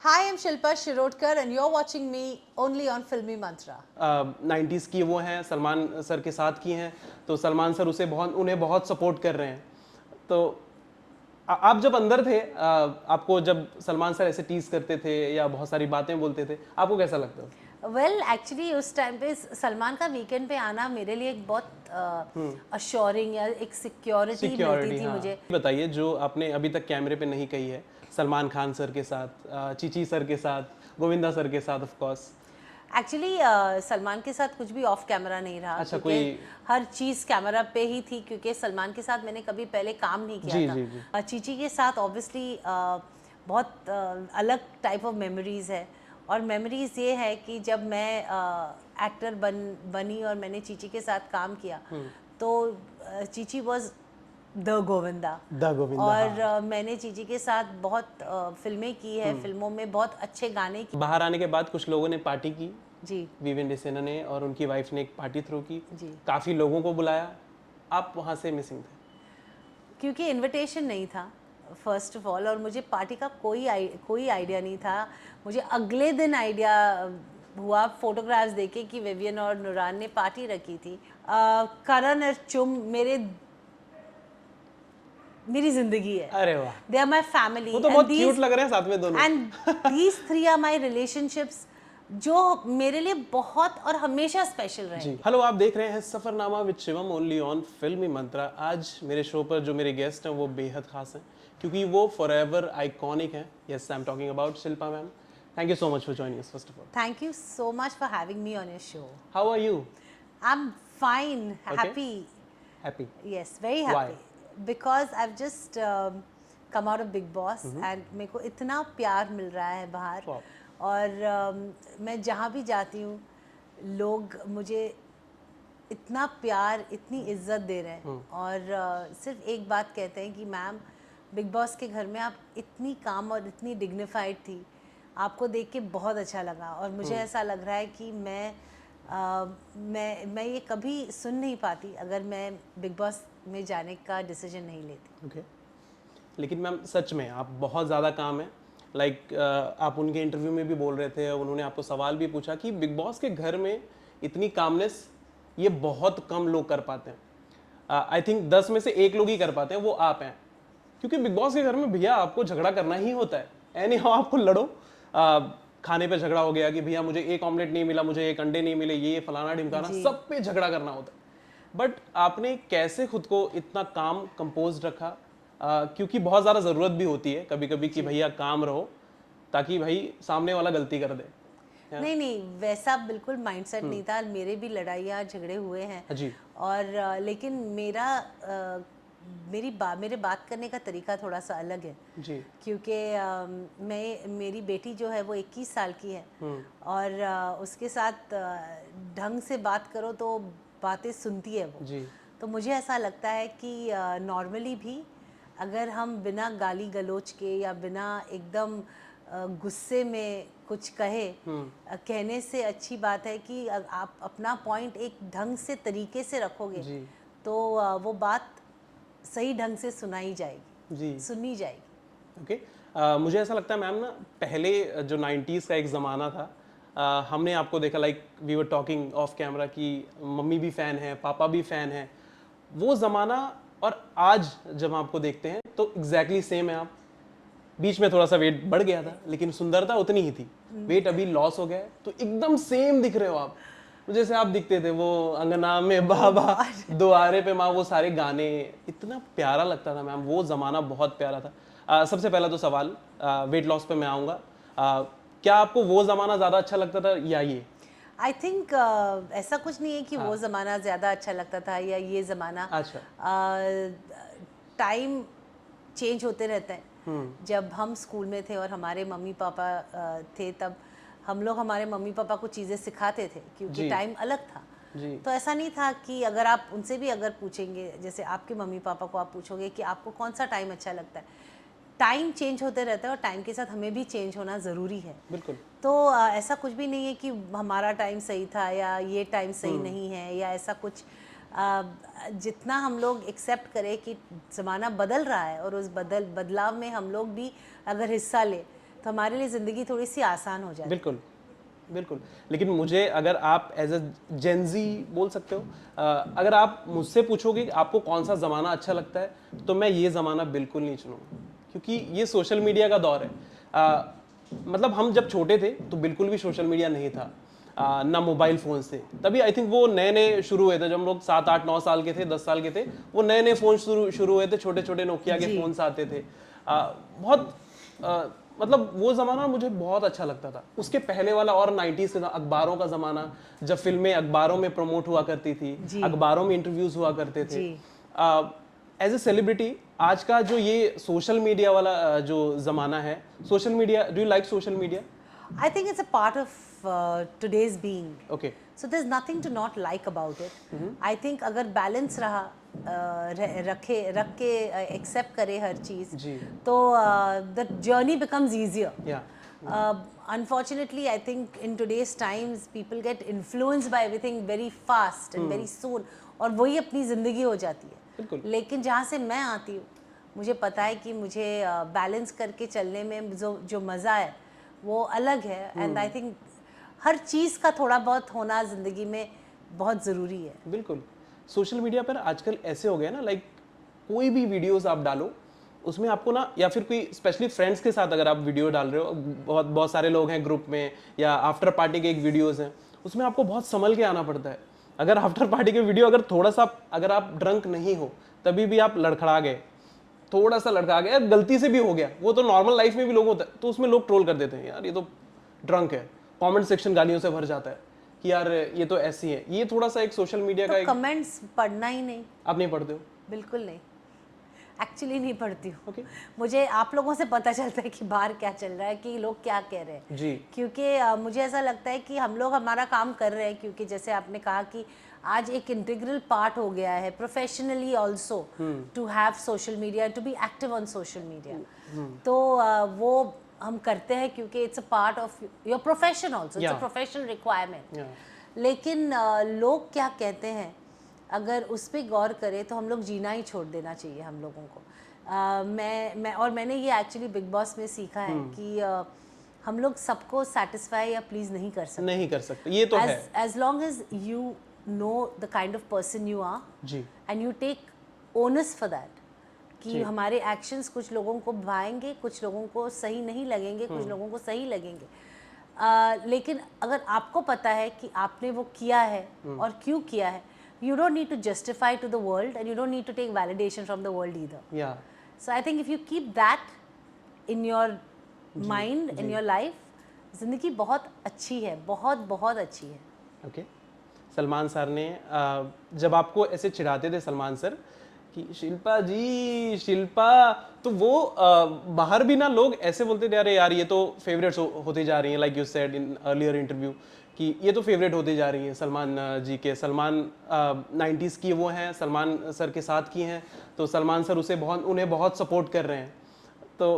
Hi, I'm Shilpa Shirodkar and you're watching me only on Filmy Mantra. 90s की वो हैं, Salman sir के साथ की हैं, तो सलमान सर उन्हें बहुत सपोर्ट कर रहे हैं। तो आप जब अंदर थे, आपको जब सलमान सर ऐसे टीज करते थे या बहुत सारी बातें बोलते थे, आपको कैसा लगता था? एक्चुअली उस टाइम पे सलमान का वीकेंड पे आना मेरे लिए एक बहुत अश्योरिंग या एक सिक्योरिटी मिलती थी हाँ। मुझे। बताइए जो आपने अभी तक कैमरे पे नहीं कही है, सलमान खान सर के साथ, चीची सर के साथ, गोविंदा सर के साथ ऑफ कोर्स। एक्चुअली सलमान के साथ कुछ भी ऑफ कैमरा नहीं रहा, अच्छा, क्योंकि कोई हर चीज़ कैमरा पे ही थी, क्योंकि सलमान के साथ मैंने कभी पहले काम नहीं किया जी था। जी जी चीची के साथ ऑब्वियसली बहुत अलग टाइप ऑफ मेमोरीज है। और मेमोरीज ये है कि जब मैं एक्टर बनी और मैंने चीची के साथ काम किया, तो Chichi was the Govinda. The Govinda, और हाँ। मैंने चीची के साथ बहुत फिल्में की है, फिल्मों में बहुत अच्छे गाने बाहर आने के बाद कुछ लोगों ने पार्टी की, जी विवेन डिसेना ने और उनकी वाइफ ने एक पार्टी थ्रो की, जी काफ़ी लोगों को बुलाया, आप वहाँ से मिसिंग थे। क्योंकि इनविटेशन नहीं था फर्स्ट ऑफ ऑल, और मुझे पार्टी का कोई आइडिया नहीं था। मुझे अगले दिन आइडिया हुआ फोटोग्राफ्स देखे कि विवियन और नुरान ने पार्टी रखी थी। करण और चुम मेरी जिंदगी है। अरे वाह, दे आर माई फैमिली वो तो बहुत क्यूट लग रहे हैं साथ में दोनों। And these three are my relationships जो मेरे लिए बहुत और हमेशा स्पेशल जी रहेंगे। हेलो, आप देख रहे हैं Safarnama with Shivam only on फिल्मी मंत्रा। आज मेरे शो पर जो मेरे गेस्ट हैं वो बेहद खास हैं, क्योंकि वो फॉरएवर आइकॉनिक हैं। Yes, I am talking about Shilpa ma'am. Thank you so much for joining us first of all. Thank you so much for having me on your show. How are you? I'm fine, okay, happy. Happy? Yes, very why? happy. Because I've just come out of Big Boss and मेरे को इतना प्यार मिल रहा है बाहर। वाह। और मैं जहाँ भी जाती हूँ, लोग मुझे इतना प्यार, इतनी इज्जत दे रहे हैं। और सिर्फ एक बात कहते हैं कि मैम, बिग बॉस के घर में आप इतनी काम और इतनी डिग्निफाइड थी, आपको देख के बहुत अच्छा लगा। और मुझे ऐसा लग रहा है कि मैं ये कभी सुन नहीं पाती अगर मैं बिग बॉस में जाने का डिसीजन नहीं लेती। ओके, लेकिन मैम सच में आप बहुत ज़्यादा काम है। लाइक आप उनके इंटरव्यू में भी बोल रहे थे, उन्होंने आपको सवाल भी पूछा कि बिग बॉस के घर में इतनी कामनेस ये बहुत कम लोग कर पाते हैं। आई थिंक 10 में से एक लोग ही कर पाते हैं, वो आप हैं। क्योंकि बिग बॉस के घर में भैया आपको झगड़ा करना ही होता है। एनी हाउ आपको लड़ो। खाने पे झगड़ा हो गया कि भैया मुझे एक ऑमलेट नहीं मिला, मुझे एक अंडे नहीं मिले, ये फलाना ढिमकाना, जी। सब पे झगड़ा करना होता है। बट आपने कैसे खुद को इतना काम कंपोज रखा? क्योंकि बहुत ज़्यादा ज़रूरत भी होती है कभी कभी कि भैया काम रहो, ताकि भाई सामने वाला गलती कर दे। नहीं नहीं, वैसा बिल्कुल माइंडसेट नहीं था। मेरे भी लड़ाइयाँ झगड़े हुए हैं। जी और लेकिन मेरे बात करने का तरीका थोड़ा सा अलग है। जी क्योंकि मेरी बेटी जो है वो 21 साल की है। और उसके साथ ढंग से बात करो तो बातें सुनती है वो। जी तो मुझे ऐसा लगता है कि नॉर्मली भी अगर हम बिना गाली गलौज के या बिना एकदम गुस्से में कुछ कहने से अच्छी बात है कि आप अपना पॉइंट एक ढंग से तरीके से रखोगे, जी तो वो बात सही ढंग से सुनी जाएगी। ओके। मुझे ऐसा लगता है मैम ना, पहले जो 90s का एक ज़माना था, हमने आपको देखा, like we were talking off camera कि मम्मी भी फ़ैन है, पापा भी फ़ैन है। वो ज़माना और आज जब आपको देखते हैं तो एग्जैक्टली सेम है। आप बीच में थोड़ा सा वेट बढ़ गया था, लेकिन सुंदरता उतनी ही थी। वेट अभी लॉस हो गया है, तो एकदम सेम दिख रहे हो आप, जैसे आप दिखते थे। वो अंगना में बाबा, दुआरे पे माँ, वो सारे गाने इतना प्यारा लगता था मैम। वो ज़माना बहुत प्यारा था। सबसे पहला तो सवाल, वेट लॉस पे मैं आऊँगा। क्या आपको वो ज़माना ज़्यादा अच्छा लगता था या ये? आई थिंक ऐसा कुछ नहीं है कि वो ज़माना ज़्यादा अच्छा लगता था या ये ज़माना। अच्छा। टाइम चेंज होते रहता है। जब हम स्कूल में थे और हमारे मम्मी पापा थे, तब हम लोग हमारे मम्मी पापा को चीज़ें सिखाते थे, क्योंकि जी टाइम अलग था। जी तो ऐसा नहीं था कि अगर आप उनसे भी अगर पूछेंगे, जैसे आपके मम्मी पापा को आप पूछोगे कि आपको कौन सा टाइम अच्छा लगता है, टाइम चेंज होते रहता है और टाइम के साथ हमें भी चेंज होना ज़रूरी है। बिल्कुल। तो ऐसा कुछ भी नहीं है कि हमारा टाइम सही था या ये टाइम सही नहीं है या ऐसा कुछ। जितना हम लोग एक्सेप्ट करें कि ज़माना बदल रहा है और उस बदलाव में हम लोग भी अगर हिस्सा ले, तो हमारे लिए ज़िंदगी थोड़ी सी आसान हो जाती है। बिल्कुल बिल्कुल। लेकिन मुझे अगर आप एज अ जेनजी बोल सकते हो, अगर आप मुझसे पूछोगे कि आपको कौन सा ज़माना अच्छा लगता है, तो मैं ये ज़माना बिल्कुल नहीं चुनूंगा, क्योंकि ये सोशल मीडिया का दौर है। मतलब हम जब छोटे थे तो बिल्कुल भी सोशल मीडिया नहीं था, ना मोबाइल फ़ोन से। तभी आई थिंक वो नए नए शुरू हुए थे, जब हम लोग 7 8 9 साल के थे, 10 साल के थे, वो नए नए फ़ोन शुरू हुए थे, छोटे छोटे नोकिया के जी। फ़ोन्स आते थे। बहुत मतलब वो ज़माना मुझे बहुत अच्छा लगता था। उसके पहले वाला और 90s का अखबारों का ज़माना, जब फिल्में अखबारों में प्रमोट हुआ करती थी, जी। अखबारों में इंटरव्यूज़ हुआ करते थे। जी। एज ए सेलिब्रिटी, आज का जो ये सोशल मीडिया वाला जो ज़माना है, social media, do you like social media? I think it's a part of today's being. Okay. So there's nothing to not like about it. I think अगर balance रहा, रख के एक्सेप्ट करे हर चीज़, जी। तो the journey becomes easier. या Unfortunately, I think in today's times people get influenced by everything very fast and very soon, और वही अपनी ज़िंदगी हो जाती है। बिल्कुल। लेकिन जहाँ से मैं आती हूँ, मुझे पता है कि मुझे बैलेंस करके चलने में जो मज़ा है वो अलग है। एंड आई थिंक हर चीज़ का थोड़ा बहुत होना ज़िंदगी में बहुत ज़रूरी है। बिल्कुल। सोशल मीडिया पर आजकल ऐसे हो गया ना, लाइक कोई भी वीडियोस आप डालो, उसमें आपको ना, या फिर कोई स्पेशली फ्रेंड्स के साथ अगर आप वीडियो डाल रहे हो, बहुत बहुत सारे लोग हैं ग्रुप में, या आफ्टर पार्टी के एक वीडियोस हैं, उसमें आपको बहुत संभल के आना पड़ता है। अगर आफ्टर पार्टी के वीडियो अगर थोड़ा सा, अगर आप ड्रंक नहीं हो, तभी भी आप लड़खड़ा गए, थोड़ा सा लड़का गया, गलती से भी हो गया, वो तो नॉर्मल लाइफ में भी लोग होता है, तो उसमें लोग ट्रोल कर देते हैं, यार ये तो ड्रंक है। कमेंट सेक्शन गालियों से भर जाता है कि यार ये तो ऐसी है। ये थोड़ा सा एक सोशल मीडिया का तो एक, कमेंट्स पढ़ना ही नहीं, आप नहीं पढ़ते हो? बिल्कुल नहीं, एक्चुअली नहीं पढ़ती हूँ। ओके। मुझे आप लोगों से पता चलता है कि बाहर क्या चल रहा है, कि लोग क्या कह रहे हैं। जी। क्योंकि मुझे ऐसा लगता है कि हम लोग हमारा काम कर रहे हैं, क्योंकि जैसे आपने कहा कि आज एक इंटीग्रल पार्ट हो गया है professionally also to have social media, to be active on social media. तो वो हम करते हैं क्योंकि it's a part of your profession also, it's a professional requirement. लेकिन लोग क्या कहते हैं, अगर उस पर गौर करें तो हम लोग जीना ही छोड़ देना चाहिए हम लोगों को। मैंने ये एक्चुअली बिग बॉस में सीखा है कि हम लोग सबको सेटिस्फाई या प्लीज़ नहीं कर सकते। नहीं कर सकते, ये तो है। As long as you know the kind of person you are, जी। And you take onus for that, कि हमारे एक्शंस कुछ लोगों को भाएंगे, कुछ लोगों को सही नहीं लगेंगे, कुछ लोगों को सही लगेंगे। लेकिन अगर आपको पता है कि आपने वो किया है और क्यों किया है, you don't need to justify to the world, and you don't need to take validation from the world either. या So I think if you keep that in your mind, in your life, ज़िंदगी बहुत अच्छी है, बहुत बहुत अच्छी है। Okay. Salman sir ने जब आपको ऐसे चिढ़ाते थे सलमान सर कि शिल्पा जी, शिल्पा, तो वो बाहर भी ना लोग ऐसे बोलते थे, अरे यार ये तो फेवरेट्स होती जा रही हैं, like you said in earlier interview, कि ये तो फेवरेट होती जा रही हैं सलमान जी के। सलमान 90s की वो हैं, सलमान सर के साथ की हैं, तो सलमान सर उन्हें बहुत सपोर्ट कर रहे हैं। तो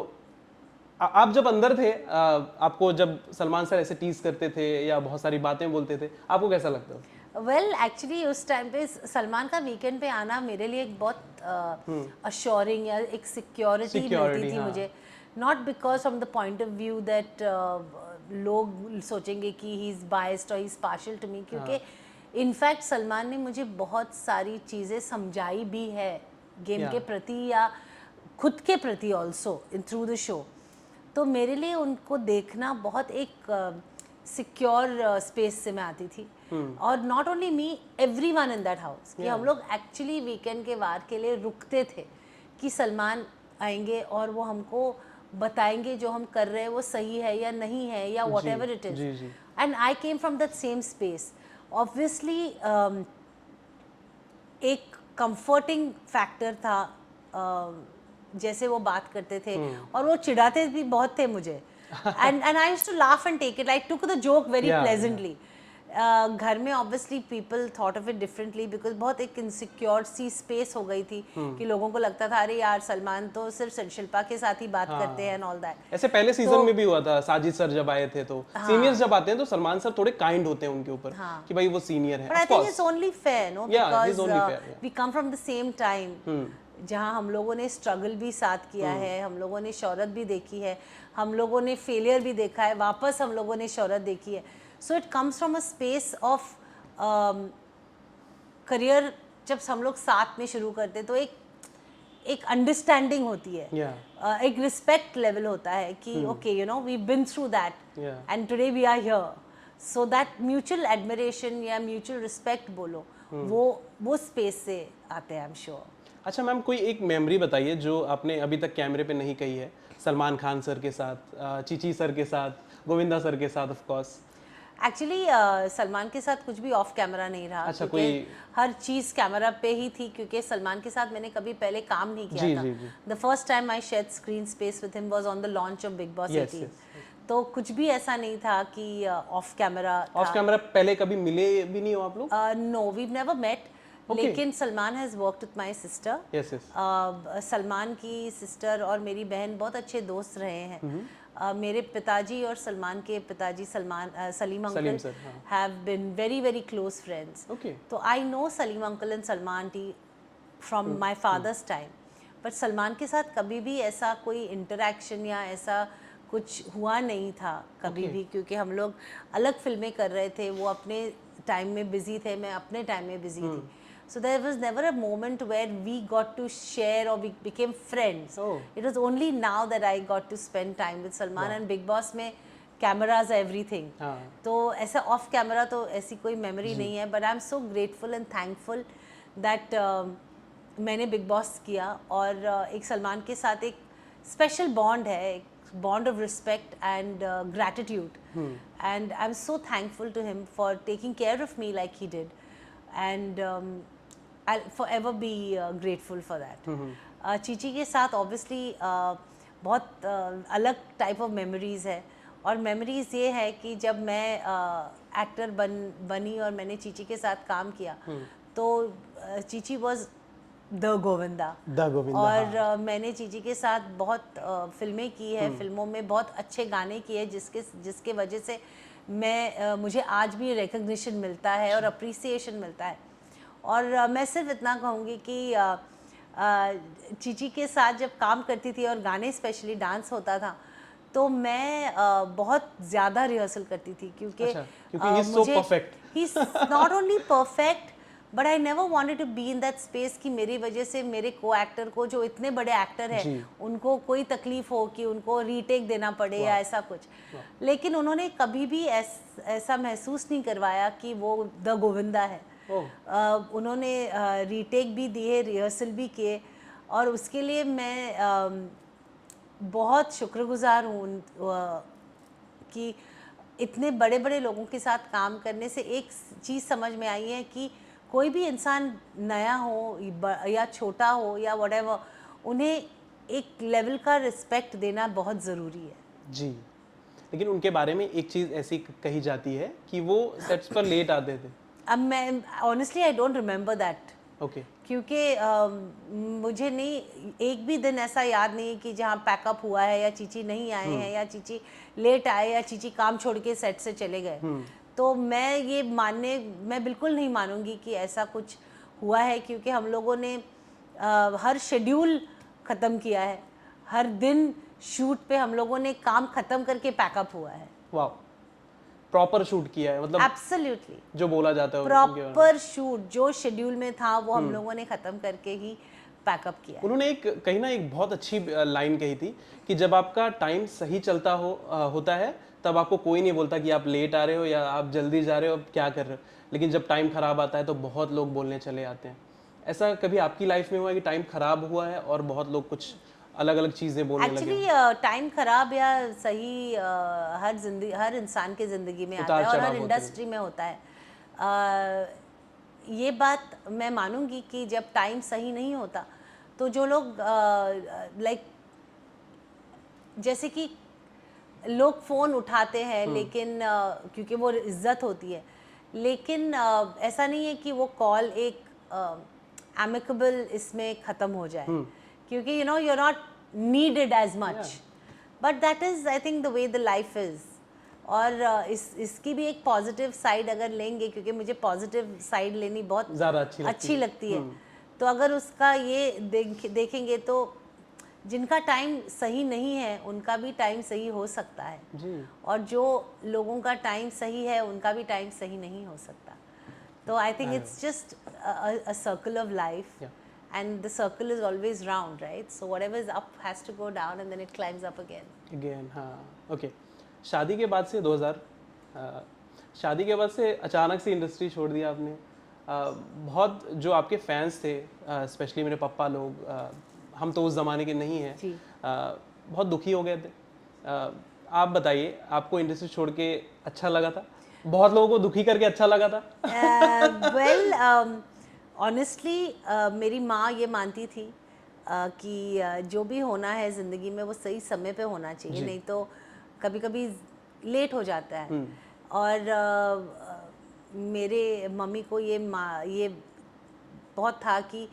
आप जब अंदर थे, आपको जब सलमान सर ऐसे टीज करते थे या बहुत सारी बातें बोलते थे, आपको कैसा लगता था? वेल एक्चुअली उस टाइम पे सलमान का वीकेंड पे आना मेरे लिए एक बहुत अश्योरिंग या एक सिक्योरिटी मिलती थी मुझे। Not because from the point of view that लोग सोचेंगे कि ही इज़ बायस्ड और he is partial to me, क्योंकि इनफैक्ट सलमान ने मुझे बहुत सारी चीज़ें समझाई भी है गेम के प्रति या खुद के प्रति also in through the show. तो मेरे लिए उनको देखना बहुत एक सिक्योर स्पेस से मैं आती थी। और not only me, everyone in that house, कि हम लोग एक्चुअली वीकेंड के वार के लिए रुकते थे कि सलमान आएंगे और वो हमको बताएंगे जो हम कर रहे हैं वो सही है या नहीं है, या what ever it is. And I came from that same space. Obviously एक कंफर्टिंग फैक्टर था, जैसे वो बात करते थे और वो चिढ़ाते भी बहुत थे मुझे, and I used to laugh and take it. I took the joke very pleasantly. घर में obviously people thought of it differently because बहुत एक insecure सी space हो गई थी कि लोगों को लगता था अरे यार सलमान तो सिर्फ शिल्पा के साथ ही बात करते हैं and all that. ऐसे पहले सीजन में भी हुआ था, साजिद सर जब आए थे तो सीनियर्स जब आते हैं तो सलमान सर थोड़े काइंड होते हैं उनके ऊपर कि भाई वो सीनियर है। But I think it's only fair, no? Because we come from the same time. जहाँ हम लोगों ने स्ट्रगल भी साथ किया है, हम लोगों ने शोहरत भी देखी है, हम लोगों ने फेलियर भी देखा है, वापस हम लोगों ने शोहरत देखी है. So it comes from a space of career. जब हम लोग साथ में शुरू करते तो एक अंडरस्टैंडिंग होती है, एक रिस्पेक्ट लेवल होता है कि okay you know we been through that and today we are here. So that mutual admiration या म्यूचुअल रिस्पेक्ट बोलो, वो स्पेस से आते हैं, आई एम श्योर. अच्छा मैम, कोई एक मेमोरी बताइए जो आपने अभी तक कैमरे पे नहीं कही है, सलमान खान सर के साथ, चीची सर के साथ, गोविंदा सर के साथ ऑफ कोर्स. एक्चुअली सलमान के साथ कुछ भी ऑफ कैमरा नहीं रहा. अच्छा, क्योंकि हर चीज़ कैमरा पे ही थी, क्योंकि सलमान के साथ मैंने कभी पहले काम नहीं किया था. The first time I shared screen space with him was on the launch of big boss 18. तो कुछ भी ऐसा नहीं था कि ऑफ कैमरा. ऑफ कैमरा पहले कभी मिले भी नहीं हो आप लोग? No, we never met. लेकिन Salman has worked with my sister. Salman की सिस्टर और मेरी बहन बहुत अच्छे दोस्त रहे हैं. मेरे पिताजी और सलमान के पिताजी Salim uncle have been very very close friends. तो I know Salim uncle and Salman aunty from my father's time. But Salman के साथ कभी भी ऐसा कोई इंटरेक्शन या ऐसा कुछ हुआ नहीं था कभी भी, क्योंकि हम लोग अलग फिल्में कर रहे थे. वो अपने टाइम में बिजी थे, मैं अपने टाइम में बिजी थी. So there was never a moment where we got to share or we became friends. It was only now that I got to spend time with Salman. And Big Boss में cameras are everything. तो ऐसा off camera तो ऐसी कोई memory नहीं है. But I'm so grateful and thankful that मैंने Big Boss किया और एक सलमान के साथ एक special bond है, एक bond of respect and gratitude. And I'm so thankful to him for taking care of me like he did. And I'll forever be grateful for that. Chichi के साथ obviously बहुत अलग type of memories है. और memories ये है कि जब मैं actor बनी और मैंने चीची के साथ काम किया, तो चीची was the गोविंदा. और मैंने चीची के साथ बहुत फिल्में की है, फिल्मों में बहुत अच्छे गाने किए, जिसके वजह से मुझे आज भी रिकग्निशन मिलता है और अप्रिसिएशन मिलता है. और मैं सिर्फ इतना कहूँगी कि चीची के साथ जब काम करती थी और गाने स्पेशली डांस होता था, तो मैं बहुत ज़्यादा रिहर्सल करती थी, क्योंकि मुझे he is not only perfect but I never wanted to be in that space कि मेरी वजह से मेरे को एक्टर को, जो इतने बड़े एक्टर हैं, उनको कोई तकलीफ हो कि उनको रीटेक देना पड़े या ऐसा कुछ. लेकिन उन्होंने कभी भी ऐसा महसूस नहीं करवाया कि वो द गोविंदा है. उन्होंने रीटेक भी दिए, रिहर्सल भी किए, और उसके लिए मैं बहुत शुक्रगुजार हूँ कि इतने बड़े बड़े लोगों के साथ काम करने से एक चीज़ समझ में आई है कि कोई भी इंसान नया हो या छोटा हो या व्हाटएवर, उन्हें एक लेवल का रिस्पेक्ट देना बहुत ज़रूरी है. जी, लेकिन उनके बारे में एक चीज़ ऐसी कही जाती है कि वो सेट्स पर लेट आते थे. अब मैं honestly I don't remember that. क्योंकि मुझे नहीं, एक भी दिन ऐसा याद नहीं कि जहाँ पैकअप हुआ है या चीची नहीं आए हैं या चीची लेट आए या चीची काम छोड़ के सेट से चले गए. तो मैं बिल्कुल नहीं मानूंगी कि ऐसा कुछ हुआ है, क्योंकि हम लोगों ने हर शेड्यूल ख़त्म किया है. हर दिन शूट पे हम लोगों ने काम ख़त्म करके पैकअप हुआ है. वाह, प्रॉपर शूट किया है, मतलब एब्सोल्युटली जो बोला जाता है प्रॉपर शूट, जो शेड्यूल में था वो हम लोगों ने ख़त्म करके ही पैकअप किया. उन्होंने एक बहुत अच्छी लाइन कही थी कि जब आपका टाइम सही चलता होता है, तब आपको कोई नहीं बोलता कि आप लेट आ रहे हो या आप जल्दी जा रहे हो, अब क्या कर रहे हो. लेकिन जब टाइम ख़राब आता है तो बहुत लोग बोलने चले आते हैं. ऐसा कभी आपकी लाइफ में हुआ है कि टाइम ख़राब हुआ है और बहुत लोग कुछ अलग अलग चीज़ें बोलने लगे? एक्चुअली टाइम ख़राब या सही हर इंसान की ज़िंदगी में आता है और हर इंडस्ट्री में होता है. ये बात मैं मानूंगी कि जब टाइम सही नहीं होता तो जो लोग लाइक जैसे कि लोग फ़ोन उठाते हैं, लेकिन क्योंकि वो इज्जत होती है, लेकिन ऐसा नहीं है कि वो कॉल एक एमिकेबल इसमें ख़त्म हो जाए, क्योंकि you know you are not needed as much. But that is I think the way the life is. और इसकी भी एक पॉजिटिव साइड अगर लेंगे, क्योंकि मुझे पॉजिटिव साइड लेनी बहुत ज़्यादा अच्छी लगती है, तो अगर उसका ये देखेंगे तो जिनका टाइम सही नहीं है उनका भी टाइम सही हो सकता है जी और जो लोगों का टाइम सही है उनका भी टाइम सही नहीं हो सकता. तो I think it's just a circle of life. Yeah. And the circle is always round, right? So whatever is up has to go down and then it climbs up again. Again हाँ okay. शादी के बाद से 2000 शादी के बाद से अचानक से इंडस्ट्री छोड़ दिया आपने. बहुत जो आपके फैंस थे स्पेशली मेरे पापा लोग, हम तो उस ज़माने के नहीं हैं, जी. बहुत दुखी हो गए थे. आप बताइए, आपको इंडस्ट्री छोड़ के अच्छा लगा था? बहुत लोगों को दुखी करके अच्छा लगा था? Well, ऑनेस्टली मेरी माँ ये मानती थी कि जो भी होना है ज़िंदगी में वो सही समय पे होना चाहिए, जी. नहीं तो कभी कभी लेट हो जाता है. और मेरे मम्मी को ये बहुत था कि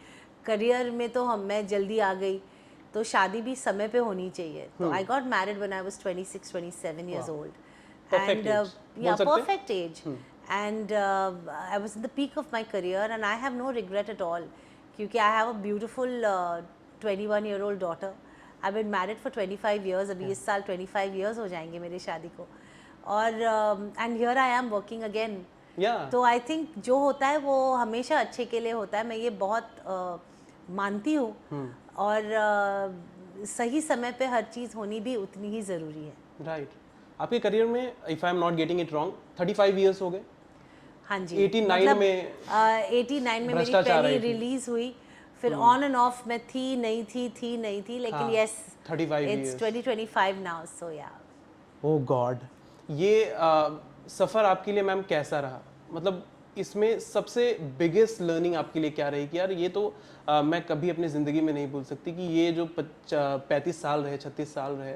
करियर में तो मैं जल्दी आ गई तो शादी भी समय पे होनी चाहिए. तो I got married when I was 26 27 years old. Perfect And age. yeah, बोल सकते हैं? perfect age. And I was in the peak of my career and I have no regret at all क्योंकि I have a beautiful 21-year-old daughter. I've been married for 25 years. अभी इस साल 25 years हो जाएंगे मेरी शादी को. और and here I am working again. Yeah. तो आई थिंक जो होता है वो हमेशा अच्छे के लिए होता है. मैं ये बहुत मानती हूँ और सही समय पे हर चीज़ होनी भी उतनी ही ज़रूरी है. राइट. आपके करियर में if I am not getting it wrong 35 years हो गए. हाँ जी. 89 मतलब, में 89 में मेरी भ्रष्टाचार पहली आई थी. रिलीज हुई. फिर ऑन एंड ऑफ मैं थी नहीं थी लेकिन हाँ, यस 35 इट्स years. 2025 नाउ. सो या ओह गॉड. ये सफ़र आपके लिए मैम कैसा रहा? मतलब इसमें सबसे बिगेस्ट लर्निंग आपके लिए क्या रही कि यार ये तो मैं कभी अपनी ज़िंदगी में नहीं भूल सकती कि ये जो 35 साल रहे, 36 साल रहे,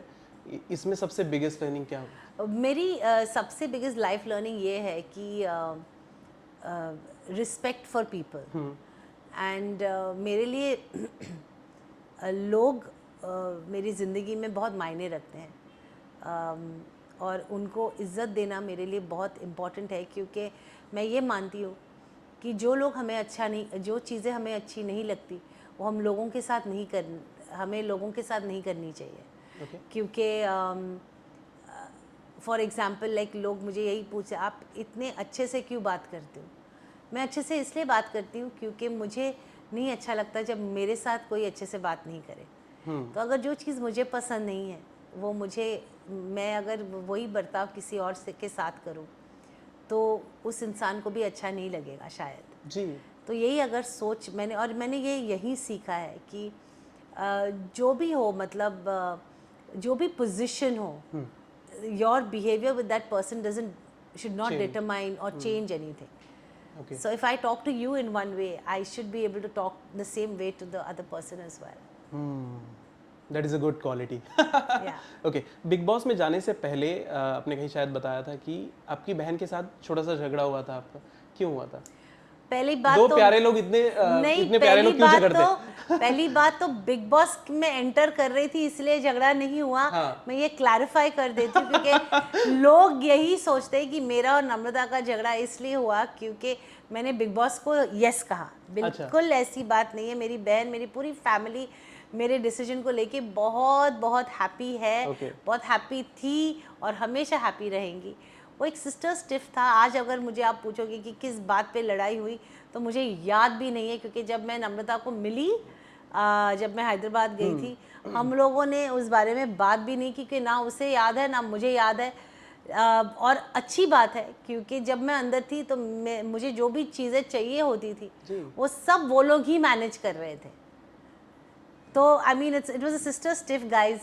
इसमें सबसे बिगेस्ट लर्निंग क्या हुई? मेरी सबसे बिगेस्ट लाइफ लर्निंग ये है कि रिस्पेक्ट फॉर पीपल. एंड मेरे लिए लोग मेरी ज़िंदगी में बहुत मायने रखते हैं. और उनको इज़्ज़त देना मेरे लिए बहुत इम्पॉर्टेंट है क्योंकि मैं ये मानती हूँ कि जो चीज़ें हमें अच्छी नहीं लगती वो हमें लोगों के साथ नहीं करनी चाहिए. Okay. क्योंकि फॉर एग्ज़ाम्पल लाइक लोग मुझे यही पूछे आप इतने अच्छे से क्यों बात करते हो. मैं अच्छे से इसलिए बात करती हूँ क्योंकि मुझे नहीं अच्छा लगता जब मेरे साथ कोई अच्छे से बात नहीं करे. तो अगर जो चीज़ मुझे पसंद नहीं है वो मैं अगर वही बर्ताव किसी और के साथ करूँ तो उस इंसान को भी अच्छा नहीं लगेगा शायद. जी. तो यही अगर सोच मैंने ये यही सीखा है कि जो भी हो मतलब जो भी पोजीशन हो your behaviour with that person should not determine or change anything. Okay. So if I talk to you in one way, I should be able to talk the same way to the other person as well. That is a good quality. Yeah. Okay. Big boss में जाने से पहले आपने कहीं शायद बताया था कि आपकी बहन के साथ छोटा सा झगड़ा हुआ था आपका. क्यों हुआ था? पहली बात दो तो प्यारे लोग इतने प्यारे लोग क्यों झगड़ते? पहली बात तो बिग बॉस में एंटर कर रही थी इसलिए झगड़ा नहीं हुआ. हाँ. मैं ये क्लैरिफाई कर देती हूँ क्योंकि लोग यही सोचते हैं कि मेरा और नम्रता का झगड़ा इसलिए हुआ क्योंकि मैंने बिग बॉस को यस कहा. बिल्कुल ऐसी बात नहीं है. मेरी बहन मेरी पूरी फैमिली मेरे डिसीजन को लेके बहुत बहुत हैप्पी है. बहुत हैप्पी थी और हमेशा हैप्पी रहेंगी. वो एक सिस्टर स्टिफ था. आज अगर मुझे आप पूछोगे कि किस बात पे लड़ाई हुई तो मुझे याद भी नहीं है क्योंकि जब मैं नम्रता को मिली जब मैं हैदराबाद गई थी हम लोगों ने उस बारे में बात भी नहीं की कि ना उसे याद है ना मुझे याद है. और अच्छी बात है क्योंकि जब मैं अंदर थी तो मुझे जो भी चीज़ें चाहिए होती थी वो सब वो लोग ही मैनेज कर रहे थे. तो I mean it was a sister stiff guys.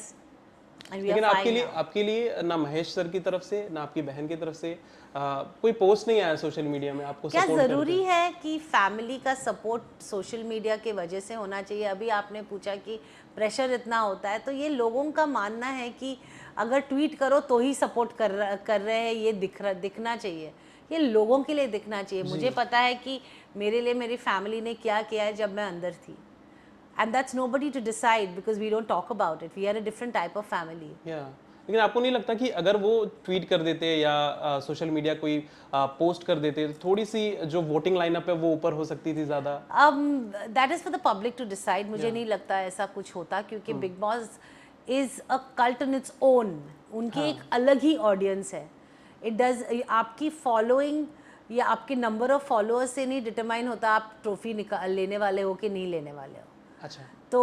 लेकिन आपके लिए ना महेश सर की तरफ से ना आपकी बहन की तरफ से कोई पोस्ट नहीं आया सोशल मीडिया में आपको क्या सपोर्ट ज़रूरी है कि फैमिली का सपोर्ट सोशल मीडिया के वजह से होना चाहिए? अभी आपने पूछा कि प्रेशर इतना होता है तो ये लोगों का मानना है कि अगर ट्वीट करो तो ही सपोर्ट कर रहे हैं ये दिखना चाहिए. ये लोगों के लिए दिखना चाहिए. मुझे पता है कि मेरे लिए मेरी फैमिली ने क्या किया है जब मैं अंदर थी. And that's nobody to decide because we don't talk about it. We are a different type of family. Yeah. लेकिन आपको नहीं लगता कि अगर वो ट्वीट कर देते या सोशल मीडिया कोई पोस्ट कर देते तो थोड़ी सी जो वोटिंग लाइनअप है वो ऊपर हो सकती थी ज़्यादा? That is for the public to decide. मुझे नहीं लगता ऐसा कुछ होता, क्योंकि Bigg Boss is a cult in its own. उनकी एक अलग ही ऑडियंस है। इट डज, आपकी फॉलोइंग या आपके नंबर ऑफ फॉलोअर्स से नहीं डिटरमाइन होता आप ट्रॉफी निकाल लेने वाले हो कि नहीं लेने वाले हो। अच्छा। तो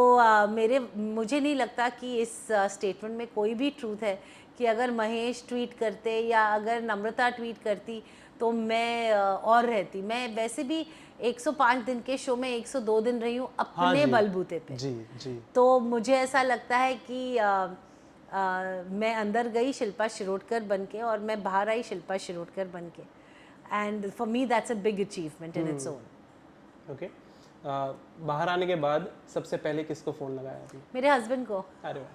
मुझे नहीं लगता कि इस स्टेटमेंट में कोई भी ट्रूथ है कि अगर महेश ट्वीट करते या अगर नम्रता ट्वीट करती तो मैं और रहती। मैं वैसे भी 105 दिन के शो में 102 दिन रही हूँ अपने जी, बलबूते पे। जी जी। तो मुझे ऐसा लगता है कि मैं अंदर गई शिल्पा शिरोडकर बन के और मैं बाहर आई शिल्पा शिरोडकर बन के, and for me that's a big achievement in its own. Okay. बाहर आने के बाद सबसे पहले किसको फ़ोन लगाया आपने? मेरे हस्बैंड को। अरे वाह,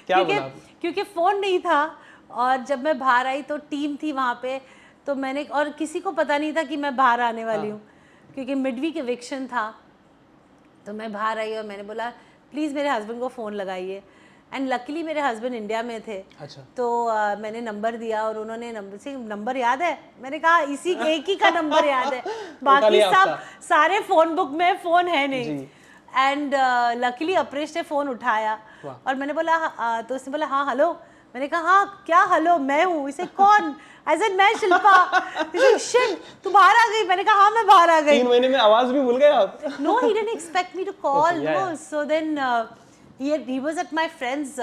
क्या बोला आपने? क्योंकि फ़ोन नहीं था, और जब मैं बाहर आई तो टीम थी वहाँ पे, तो मैंने, और किसी को पता नहीं था कि मैं बाहर आने वाली हूँ, क्योंकि मिडवीक इविक्शन था। तो मैं बाहर आई और मैंने बोला प्लीज़ मेरे हस्बैंड को फ़ोन लगाइए, एंड लकीली मेरे हस्बैंड इंडिया में थे। अच्छा। तो मैंने नंबर दिया और उन्होंने नंबर याद है? मैंने कहा इसी एक ही का नंबर याद है, बाकी सब सारे फ़ोन बुक में फ़ोन है नहीं। एंड लकीली अपरेश ने फ़ोन उठाया और मैंने बोला तो उसने बोला हाँ हेलो। मैंने कहा हाँ क्या हेलो, मैं हूँ। इसे कौन? आई सेड मैं शिल्पा। इसे शिट तू बाहर आ गई? मैंने कहा हाँ मैं बाहर आ गई। 3 महीने में आवाज़ भी भूल गए आप? No, he didn't expect me to call. Okay, yeah, No, yeah. so then he was at my friend's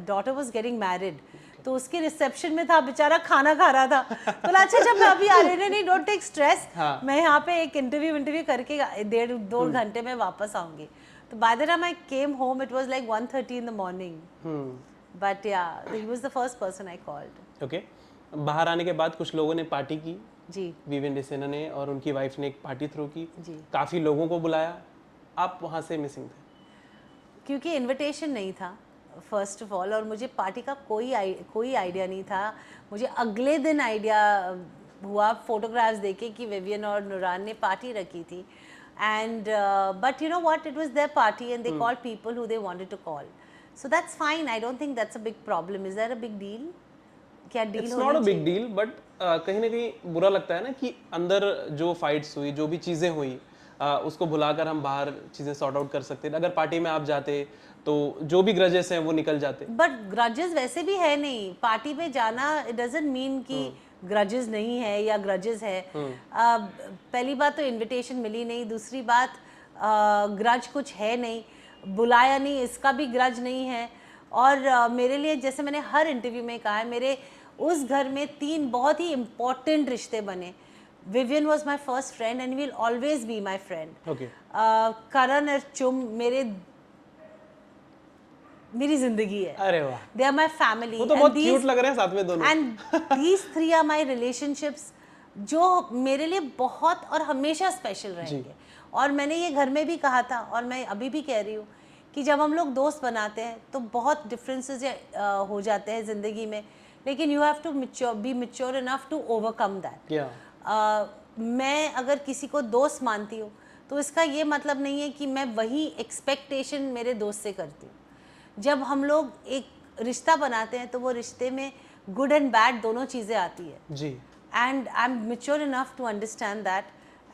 daughter was getting married. तो उसके रिसेप्शन में था, बेचारा खाना खा रहा था। बोला अच्छा जब मैं अभी आ रही हूँ, नहीं डोंट टेक स्ट्रेस, मैं यहाँ पे एक इंटरव्यू करके 1.5-2 घंटे में वापस आऊँगी। तो by the time I came home, it was like 1:30 in the morning. But yeah, he was the first person I called. Okay. बाहर आने के बाद कुछ लोगों ने पार्टी की जी। विवेन डिसेना ने और उनकी वाइफ ने एक पार्टी थ्रो की जी। काफ़ी लोगों को बुलाया, आप वहाँ से मिसिंग थे? क्योंकि इनविटेशन नहीं था फर्स्ट ऑफ ऑल, और मुझे पार्टी का कोई आइडिया नहीं था। मुझे अगले दिन आइडिया हुआ फोटोग्राफ्स देखे कि विवियन और नुरान ने पार्टी रखी थी, and but you know what, it was their party and they called people who they wanted to call, so that's fine. I don't think that's a big problem. Is there a big deal? क्या deal it's होनी not a big चाहिए? Deal, but कहीं ना कहीं बुरा लगता है ना कि अंदर जो फाइट्स हुई, जो भी चीज़ें हुई, उसको भुलाकर हम बाहर चीज़ें सॉर्ट आउट कर सकते हैं। अगर पार्टी में आप जाते तो जो भी ग्रजेस हैं वो निकल जाते। बट ग्रजेस वैसे भी है नहीं। पार्टी में जाना इट डजंट मीन कि ग्रजेस नहीं है या ग्रजेस है। पहली बात तो इनविटेशन मिली नहीं, दूसरी बात ग्रज कुछ है नहीं, बुलाया नहीं इसका भी ग्रज नहीं है। और मेरे लिए, जैसे मैंने हर इंटरव्यू में कहा है, मेरे उस घर में 3 बहुत ही इम्पोर्टेंट रिश्ते बने। Vivian was my first friend and will always be my friend. Okay. Karan और चुम मेरी जिंदगी है। अरे वाह, दे आर माई फैमिली। वो तो बहुत क्यूट लग रहे हैं साथ में दोनों। And these 3 are my relationships जो मेरे लिए बहुत और हमेशा स्पेशल रहेंगे। और मैंने ये घर में भी कहा था और मैं अभी भी कह रही हूँ कि जब हम लोग दोस्त बनाते हैं तो बहुत डिफरेंसेस हो जाते हैं ज़िंदगी में, लेकिन you have to be mature enough to overcome that. मैं अगर किसी को दोस्त मानती हूँ तो इसका ये मतलब नहीं है कि मैं वही एक्सपेक्टेशन मेरे दोस्त से करती हूँ। जब हम लोग एक रिश्ता बनाते हैं तो वो रिश्ते में गुड एंड बैड दोनों चीज़ें आती है जी। And I am mature enough to understand that,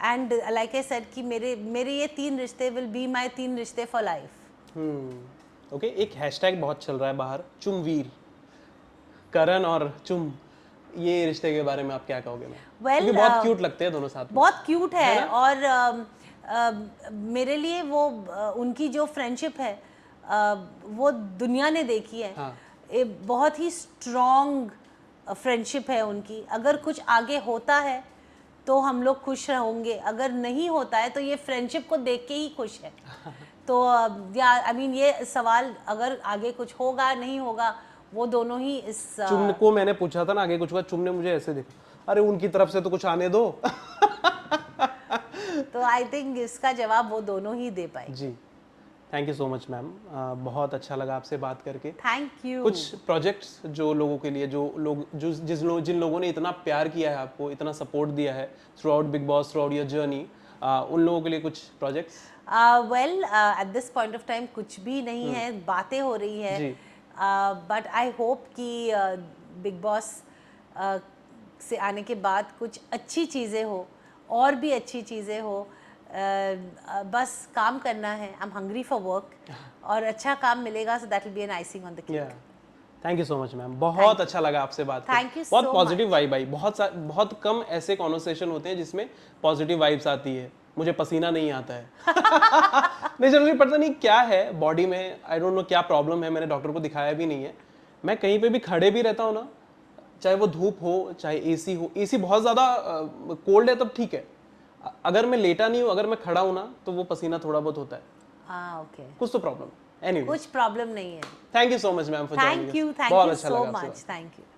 and like I said कि मेरे ये 3 रिश्ते विल बी माय 3 रिश्ते फॉर लाइफ। ओके। एक हैशटैग बहुत चल रहा है बाहर, चुमवीर। करण और चुम, ये रिश्ते के बारे में आप क्या कहोगे? क्योंकि बहुत क्यूट लगते हैं दोनों साथ में। बहुत क्यूट है और मेरे लिए वो उनकी जो फ्रेंडशिप है वो दुनिया ने देखी है। बहुत ही स्ट्रॉन्ग फ्रेंडशिप है उनकी। अगर कुछ आगे होता है तो हम लोग खुश होंगे, अगर नहीं होता है तो ये फ्रेंडशिप को देख के ही खुश है। तो या आई मीन ये सवाल अगर आगे कुछ होगा नहीं होगा वो दोनों ही इस चुम को मैंने पूछा था ना आगे कुछ हुआ, चुम ने मुझे ऐसे देखा, अरे उनकी तरफ से तो कुछ आने दो। तो आई थिंक इसका जवाब वो दोनों ही दे पाए। जी। Thank you so much ma'am, बहुत अच्छा लगा आपसे बात करके। Thank you. कुछ प्रोजेक्ट्स जो लोगों के लिए, जिन लोगों ने इतना प्यार किया है आपको, इतना सपोर्ट दिया है through out big boss, through out your journey, उन लोगों के लिए कुछ projects? Well at this point of time कुछ भी नहीं है, बातें हो रही है। बट आई होप कि बिग बॉस से आने के बाद कुछ अच्छी चीज़ें हो, और भी अच्छी चीज़ें हो। बस काम करना है, I am hungry for work, और अच्छा काम मिलेगा, so that will be an icing on the cake. Thank you so much ma'am, बहुत अच्छा लगा आपसे बात करके। Thank you बहुत so पॉजिटिव वाइब आई। बहुत कम ऐसे कॉन्वर्सेशन होते हैं जिसमें पॉजिटिव वाइब्स आती है। मुझे पसीना नहीं आता है नहीं, जरूरी पता नहीं क्या है बॉडी में, आई डोंट नो क्या प्रॉब्लम है, मैंने डॉक्टर को दिखाया भी नहीं है। मैं कहीं पे भी खड़े भी रहता हूँ ना, चाहे वो धूप हो चाहे एसी हो, एसी बहुत ज़्यादा कोल्ड है तब ठीक है, अगर मैं लेटा नहीं हूँ, अगर मैं खड़ा हूँ ना, तो वो पसीना थोड़ा बहुत होता है। हाँ, ओके, कुछ तो प्रॉब्लम, एनीवे कुछ प्रॉब्लम नहीं है। Thank you so much ma'am for joining thank you बहुत अच्छा सो लगा आपसे मच, थैंक यू।